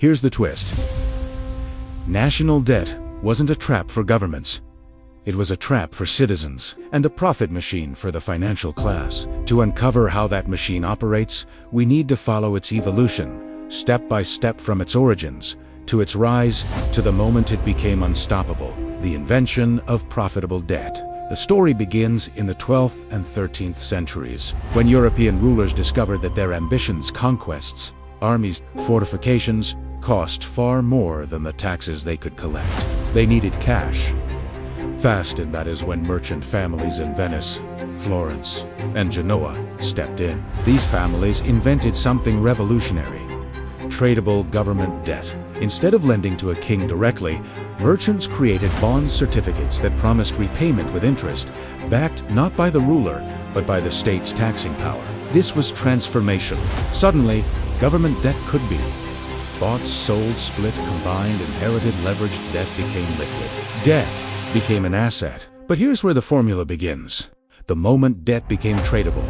Here's the twist. National debt wasn't a trap for governments. It was a trap for citizens and a profit machine for the financial class. To uncover how that machine operates, we need to follow its evolution, step by step from its origins to its rise to the moment it became unstoppable, the invention of profitable debt. The story begins in the 12th and 13th centuries, when European rulers discovered that their ambitions, conquests, armies, fortifications cost far more than the taxes they could collect. They needed cash. Fast, and that is when merchant families in Venice, Florence, and Genoa stepped in. These families invented something revolutionary: tradable government debt. Instead of lending to a king directly, merchants created bond certificates that promised repayment with interest, backed not by the ruler, but by the state's taxing power. This was transformational. Suddenly, government debt could be bought, sold, split, combined, inherited, leveraged. Debt became liquid. Debt became an asset. But here's where the formula begins. The moment debt became tradable,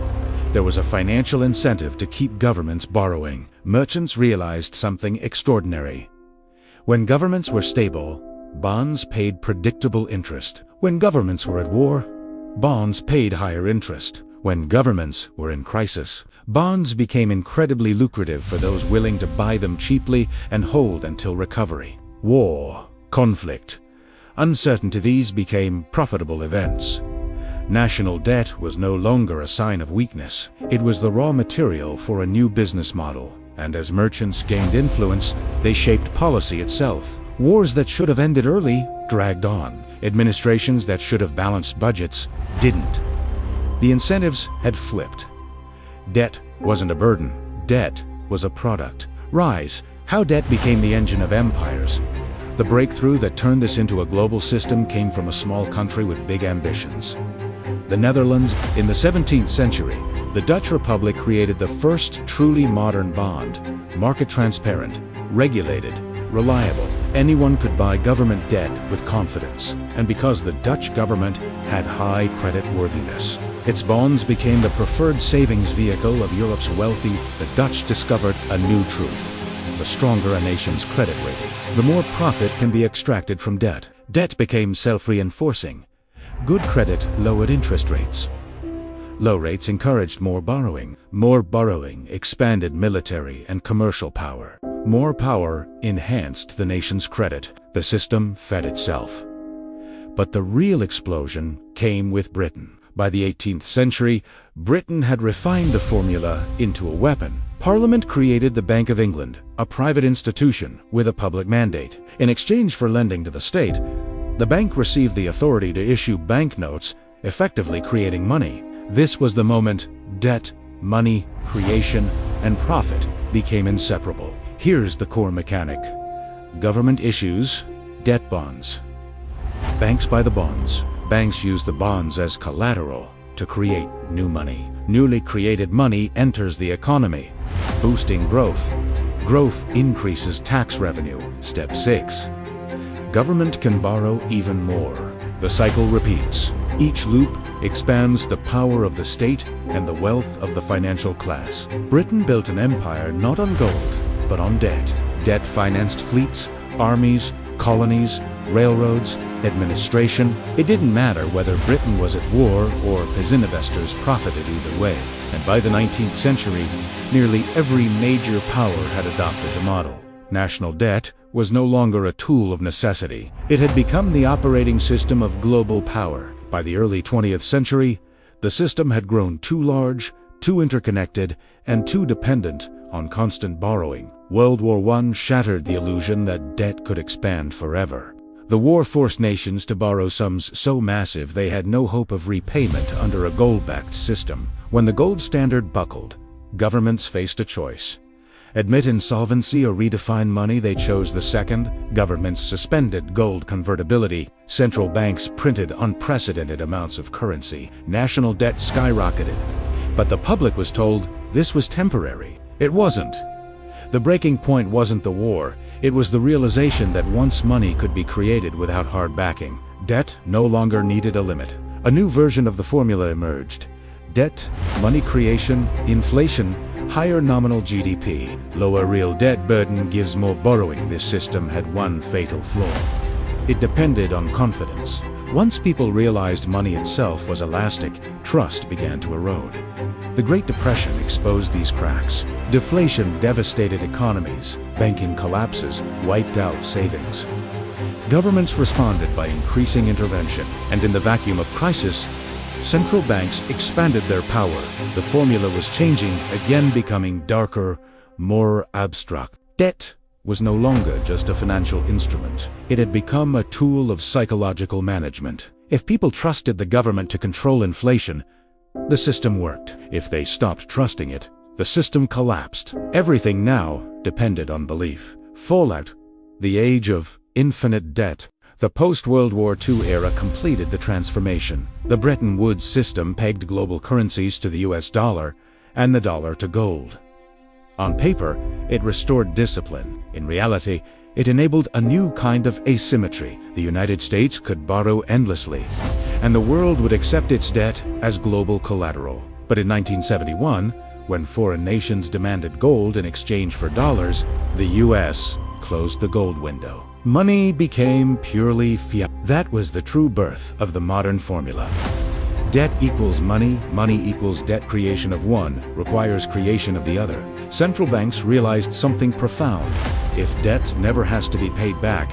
there was a financial incentive to keep governments borrowing. Merchants realized something extraordinary. When governments were stable, bonds paid predictable interest. When governments were at war, bonds paid higher interest. When governments were in crisis, bonds became incredibly lucrative for those willing to buy them cheaply and hold until recovery. War, conflict, uncertainty, these became profitable events. National debt was no longer a sign of weakness. It was the raw material for a new business model. And as merchants gained influence, they shaped policy itself. Wars that should have ended early dragged on. Administrations that should have balanced budgets didn't. The incentives had flipped. Debt wasn't a burden. Debt was a product. Rise: how debt became the engine of empires. The breakthrough that turned this into a global system came from a small country with big ambitions. The Netherlands. In the 17th century, the Dutch Republic created the first truly modern bond, market transparent, regulated, reliable. Anyone could buy government debt with confidence. And because the Dutch government had high credit worthiness, its bonds became the preferred savings vehicle of Europe's wealthy. The Dutch discovered a new truth: the stronger a nation's credit rating, the more profit can be extracted from debt. Debt became self-reinforcing. Good credit lowered interest rates. Low rates encouraged more borrowing. More borrowing expanded military and commercial power. More power enhanced the nation's credit. The system fed itself. But the real explosion came with Britain. By the 18th century, Britain had refined the formula into a weapon. Parliament created the Bank of England, a private institution with a public mandate. In exchange for lending to the state, the bank received the authority to issue banknotes, effectively creating money. This was the moment debt, money, creation, and profit became inseparable. Here's the core mechanic. Government issues debt bonds. Banks buy the bonds. Banks use the bonds as collateral to create new money. Newly created money enters the economy, boosting growth. Growth increases tax revenue. Step 6. Government can borrow even more. The cycle repeats. Each loop expands the power of the state and the wealth of the financial class. Britain built an empire not on gold, but on debt. Debt financed fleets, armies, colonies, railroads, administration. It didn't matter whether Britain was at war or as investors profited either way. And by the 19th century, nearly every major power had adopted the model. National debt was no longer a tool of necessity. It had become the operating system of global power. By the early 20th century, the system had grown too large, too interconnected, and too dependent on constant borrowing. World War I shattered the illusion that debt could expand forever. The war forced nations to borrow sums so massive they had no hope of repayment under a gold-backed system. When the gold standard buckled, governments faced a choice: admit insolvency or redefine money. They chose the second. Governments suspended gold convertibility. Central banks printed unprecedented amounts of currency. National debt skyrocketed. But the public was told this was temporary. It wasn't. The breaking point wasn't the war. It was the realization that once money could be created without hard backing, debt no longer needed a limit. A new version of the formula emerged. Debt, money creation, inflation Higher nominal GDP, lower real debt burden gives more borrowing. This system had one fatal flaw. It depended on confidence. Once people realized money itself was elastic, trust began to erode. The Great Depression exposed these cracks. Deflation devastated economies. Banking collapses wiped out savings. Governments responded by increasing intervention, and in the vacuum of crisis, central banks expanded their power. The formula was changing, again becoming darker, more abstract. Debt was no longer just a financial instrument. It had become a tool of psychological management. If people trusted the government to control inflation, the system worked. If they stopped trusting it, the system collapsed. Everything now depended on belief. Fallout, the age of infinite debt. The post-World War II era completed the transformation. The Bretton Woods system pegged global currencies to the US dollar and the dollar to gold. On paper, it restored discipline. In reality, it enabled a new kind of asymmetry. The United States could borrow endlessly, and the world would accept its debt as global collateral. But in 1971, when foreign nations demanded gold in exchange for dollars, the US closed the gold window. Money became purely fiat. That was the true birth of the modern formula. Debt equals money, money equals debt. Creation of one requires creation of the other. Central banks realized something profound. If debt never has to be paid back,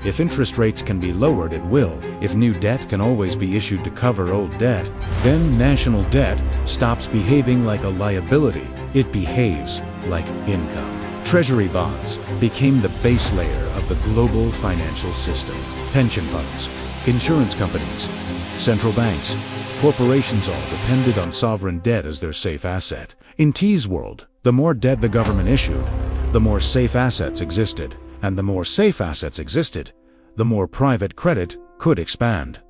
if interest rates can be lowered, it will. If new debt can always be issued to cover old debt, then national debt stops behaving like a liability. It behaves like income. Treasury bonds became the base layer of the global financial system. Pension funds, insurance companies, central banks, corporations all depended on sovereign debt as their safe asset. In T's world, the more debt the government issued, the more safe assets existed. And the more safe assets existed, the more private credit could expand.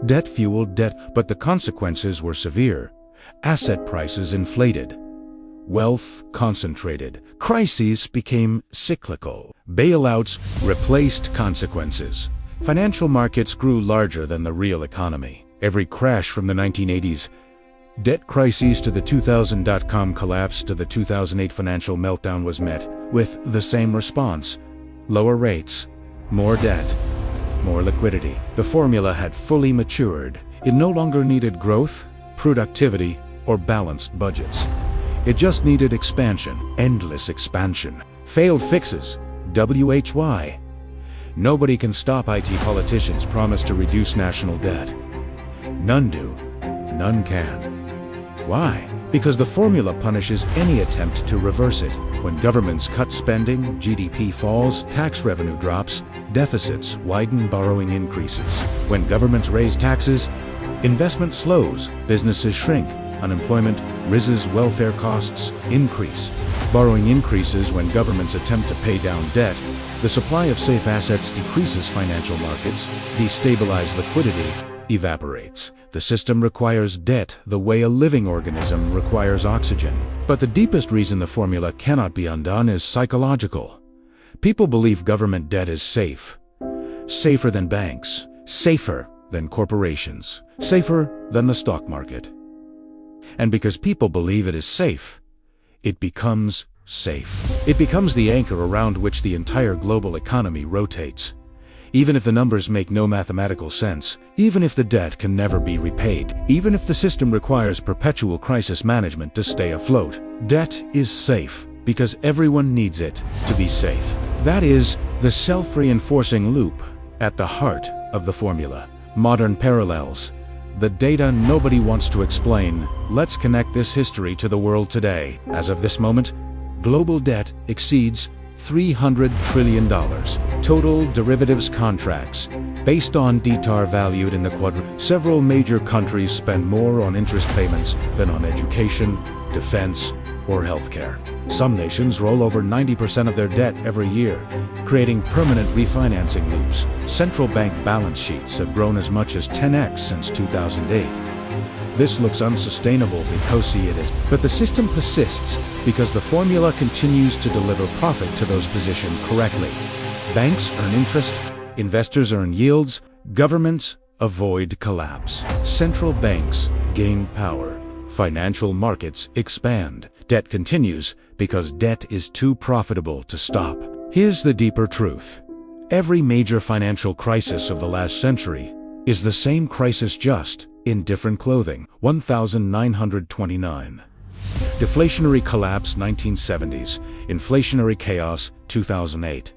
Debt fueled debt, but the consequences were severe. Asset prices inflated. Wealth concentrated. Crises became cyclical. Bailouts replaced consequences. Financial markets grew larger than the real economy. Every crash from the 1980s, debt crises to the 2000 dot-com collapse to the 2008 financial meltdown was met with the same response: lower rates, more debt, more liquidity. The formula had fully matured. It no longer needed growth, productivity, or balanced budgets. It just needed expansion, endless expansion. Failed fixes, WHY. Nobody can stop IT politicians' promise to reduce national debt. None do, none can. Why? Because the formula punishes any attempt to reverse it. When governments cut spending, GDP falls, tax revenue drops, deficits widen, borrowing increases. When governments raise taxes, investment slows, businesses shrink, unemployment rises, welfare costs increase. Borrowing increases when governments attempt to pay down debt. The supply of safe assets decreases, financial markets destabilize, liquidity evaporates. The system requires debt the way a living organism requires oxygen. But the deepest reason the formula cannot be undone is psychological. People believe government debt is safe. Safer than banks. Safer than corporations. Safer than the stock market. And because people believe it is safe, it becomes safe. It becomes the anchor around which the entire global economy rotates. Even if the numbers make no mathematical sense, even if the debt can never be repaid, even if the system requires perpetual crisis management to stay afloat, debt is safe because everyone needs it to be safe. That is the self-reinforcing loop at the heart of the formula. Modern parallels. The data nobody wants to explain. Let's connect this history to the world today. As of this moment, global debt exceeds $300 trillion. Total derivatives contracts, based on DTAR valued in the quadrillion. Several major countries spend more on interest payments than on education, defense, or healthcare. Some nations roll over 90% of their debt every year, creating permanent refinancing loops. Central bank balance sheets have grown as much as 10x since 2008. This looks unsustainable because it is. But the system persists because the formula continues to deliver profit to those positioned correctly. Banks earn interest, investors earn yields, governments avoid collapse. Central banks gain power. Financial markets expand. Debt continues because debt is too profitable to stop. Here's the deeper truth. Every major financial crisis of the last century is the same crisis, just in different clothing. 1929. Deflationary collapse 1970s. Inflationary chaos 2008.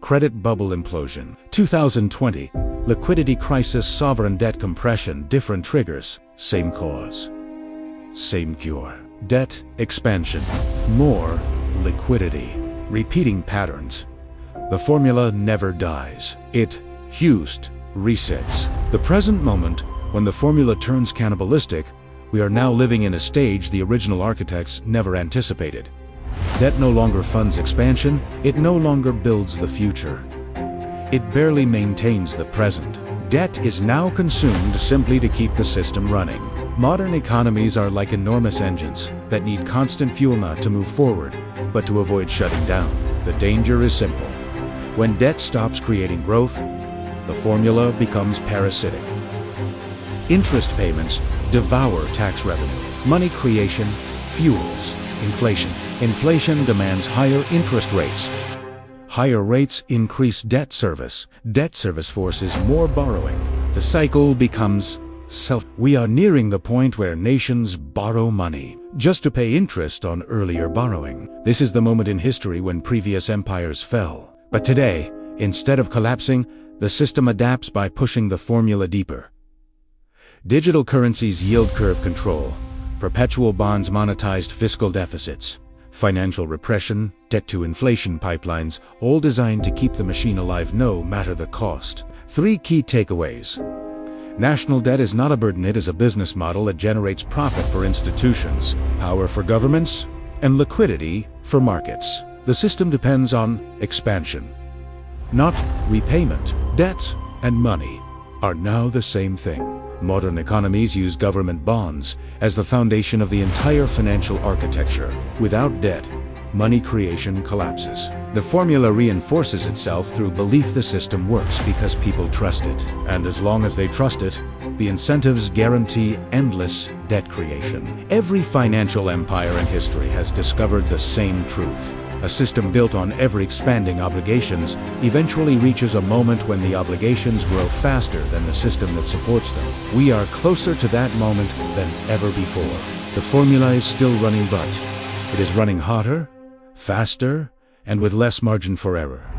Credit bubble implosion 2020. Liquidity crisis, sovereign debt compression. Different triggers, same cause, same cure. Debt expansion, more liquidity. Repeating patterns. The formula never dies. It resets. The present moment, when the formula turns cannibalistic, we are now living in a stage the original architects never anticipated. Debt no longer funds expansion, it no longer builds the future. It barely maintains the present. Debt is now consumed simply to keep the system running. Modern economies are like enormous engines that need constant fuel not to move forward, but to avoid shutting down. The danger is simple. When debt stops creating growth, the formula becomes parasitic. Interest payments devour tax revenue. Money creation fuels inflation. Inflation demands higher interest rates. Higher rates increase debt service. Debt service forces more borrowing. The cycle becomes We are nearing the point where nations borrow money just to pay interest on earlier borrowing. This is the moment in history when previous empires fell. But today, instead of collapsing, the system adapts by pushing the formula deeper. Digital currencies, yield curve control, perpetual bonds, monetized fiscal deficits, financial repression, debt-to-inflation pipelines, all designed to keep the machine alive no matter the cost. 3 key takeaways. National debt is not a burden, it is a business model that generates profit for institutions, power for governments, and liquidity for markets. The system depends on expansion, not repayment. Debt and money are now the same thing. Modern economies use government bonds as the foundation of the entire financial architecture. Without debt, money creation collapses. The formula reinforces itself through belief the system works because people trust it. And as long as they trust it, the incentives guarantee endless debt creation. Every financial empire in history has discovered the same truth. A system built on ever-expanding obligations eventually reaches a moment when the obligations grow faster than the system that supports them. We are closer to that moment than ever before. The formula is still running, but it is running hotter, faster, and with less margin for error.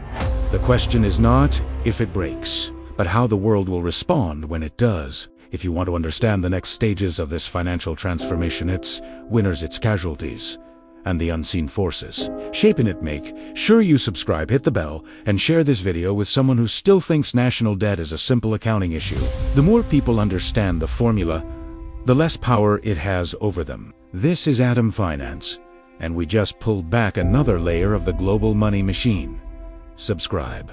The question is not if it breaks, but how the world will respond when it does. If you want to understand the next stages of this financial transformation, its winners, its casualties, and the unseen forces shaping it, make sure you subscribe, hit the bell, and share this video with someone who still thinks national debt is a simple accounting issue. The more people understand the formula, the less power it has over them. This is Atom Finance, and we just pulled back another layer of the global money machine. Subscribe.